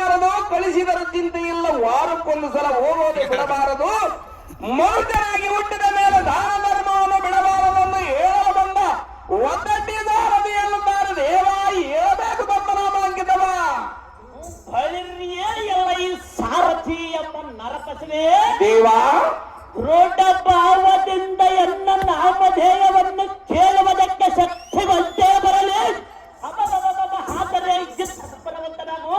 ಬಿಡಬಾರದು, ಕಳಿಸಿದರೂ ಚಿಂತೆ ಇಲ್ಲ, ವಾರಕ್ಕೊಂದು ಸಲ ಹೋಗೋದು ಬಿಡಬಾರದು, ಮನುಷ್ಯನಾಗಿ ಹುಟ್ಟಿದ ಮೇಲೆ ದಾನ ಧರ್ಮವನ್ನು ಬಿಡಬಾರದೆಂದು ಹೇಳಲು ಬಂದ ಒದ್ದಟ್ಟಿದಾರದು ಎನ್ನುತ್ತಾರೆ. ದೇವ ಹೇಳಬೇಕು ಪದ್ಮನಾಭಾಂಕಿತವ. ಬಳಿರಿಯೇ ಎಲ್ಲ ಈ ಸಾರಥಿ ಎಂಬ ನರಕಸವೇ ದೇವ ದೃಢ ಭಾವದಿಂದ ಎನ್ನ ನಾಮಧೇಯವನ್ನು ಕೇಳುವುದಕ್ಕೆ ಶಕ್ತಿ ಬಂದೇ ಬರಲಿ. ಆದರೆ ಬರುವಂತನಾಗು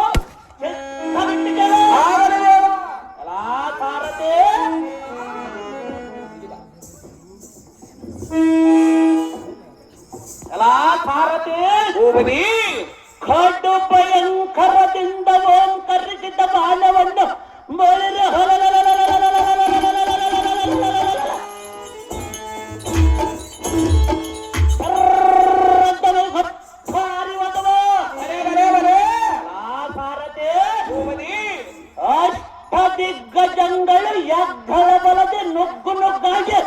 ಖಡ್ಡು ಭಯಂಕರದಿಂದ ಓಂಕರಿಸಿದ ಬಾಣವನ್ನು ಮೊಳಿರ ದಿಗ್ಗಜಗಳು ಯಜ್ಞಳ ಬಲದೆ ನುಗ್ಗು ನುಗ್ಗಾಗಿ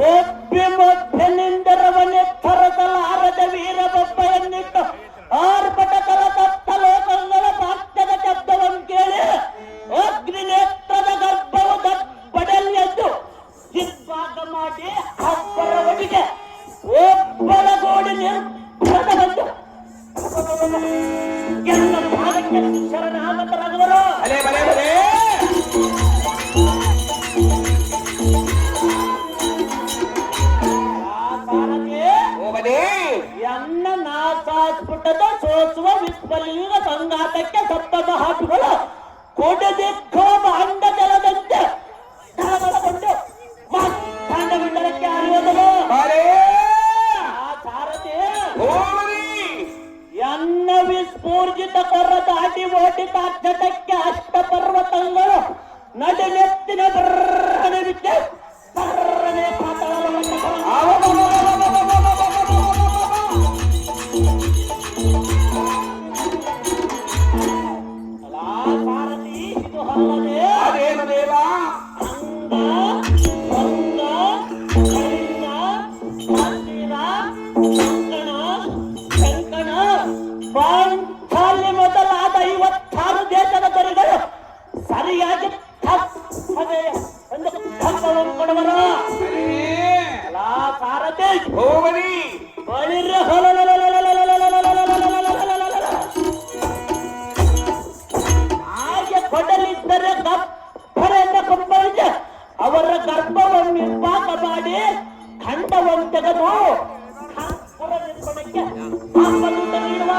ಒಬ್ಬಿ ಮಧ್ಯನಿಂದರವನ್ನೇ ತರಸಲಾರದ ವೀರಬೊಬ್ಬೆಯನ್ನಿಟ್ಟು ಆರ್ಭಟ ಕಲತಪ್ಪ ಲೋಕಗಳ ಪಾಠದ ಶಬ್ದವನ್ನು ಕೇಳಿ ಅಗ್ನಿ ನೇತ್ರದ ಗರ್ಭವು ಬಡಲಿಯದ್ದು ಜಿರ್ಭಾಗ ಮಾಡಿ ಅಬ್ಬರ ಒಡಿಗೆ ಒಬ್ಬಳಗೋಡಿ ನಿರ್ಬಂಧವಂತು ಎಲ್ಲ ಭಾಗಕ್ಕೆ ಶರಣಾಗತರಾಗುವರು. ಎನ್ನ ನಾಸಾಸ್ಫುಟದ ಸೋಸುವ ವಿಸ್ಫಲೀನ ಸಂಘಾತಕ್ಕೆ ಸಪ್ತ ಮಹಾಟುಗಳು ಕೊಡದಿಕ್ಕ ಅಂಡ ಜಲದಂತೆ ಧನಬಲಗೊಂಡು ಮಂಡಲಕ್ಕೆ ಹರಿಯುವುದು. ಸಾರಥಿ ಎನ್ನ ವಿಸ್ಫೂರ್ಜಿತ ಕೊರ ದಾಟಿ ಓಟಿ ತಾಕ್ಷಟಕ್ಕೆ ಅಷ್ಟ ಪರ್ವತಗಳು ನಡುನೆತ್ತಿನ ಬರ್ರನೆ ಬಿಟ್ಟೆ ಬರ್ರನೆ ಸಾರಥಿ ಇದು ಅಲ್ಲದೆ ಅದೇನು ದೇವ ಅಂಗ ಭಂಗ ಕಳಿಂಗ ಹಸಿರ ಕಂಕಣ ಕಂಕಣ ಪಾಂಚಾಲ್ಯ ಮೊದಲಾದ 56 ದೇಶದ ದೊರೆಗಳು ಸರಿಯಾಗಿ ಕೊಡುವರು. ಸಾರಥಿ ಬಳಿರ ಹಾಗೆ ಕೊಡಲಿದ್ದರೆ ಗಬ್ಬರೆಂದ ಕೊಂಬಳಿಗೆ ಅವರ ಗರ್ಭವನ್ನು ನಿರ್ವಾಹ ಮಾಡಿ ಖಂಡವನ್ನು ತೆಗೆದು ನಿರ್ಮಾಣಕ್ಕೆ ನೀಡುವ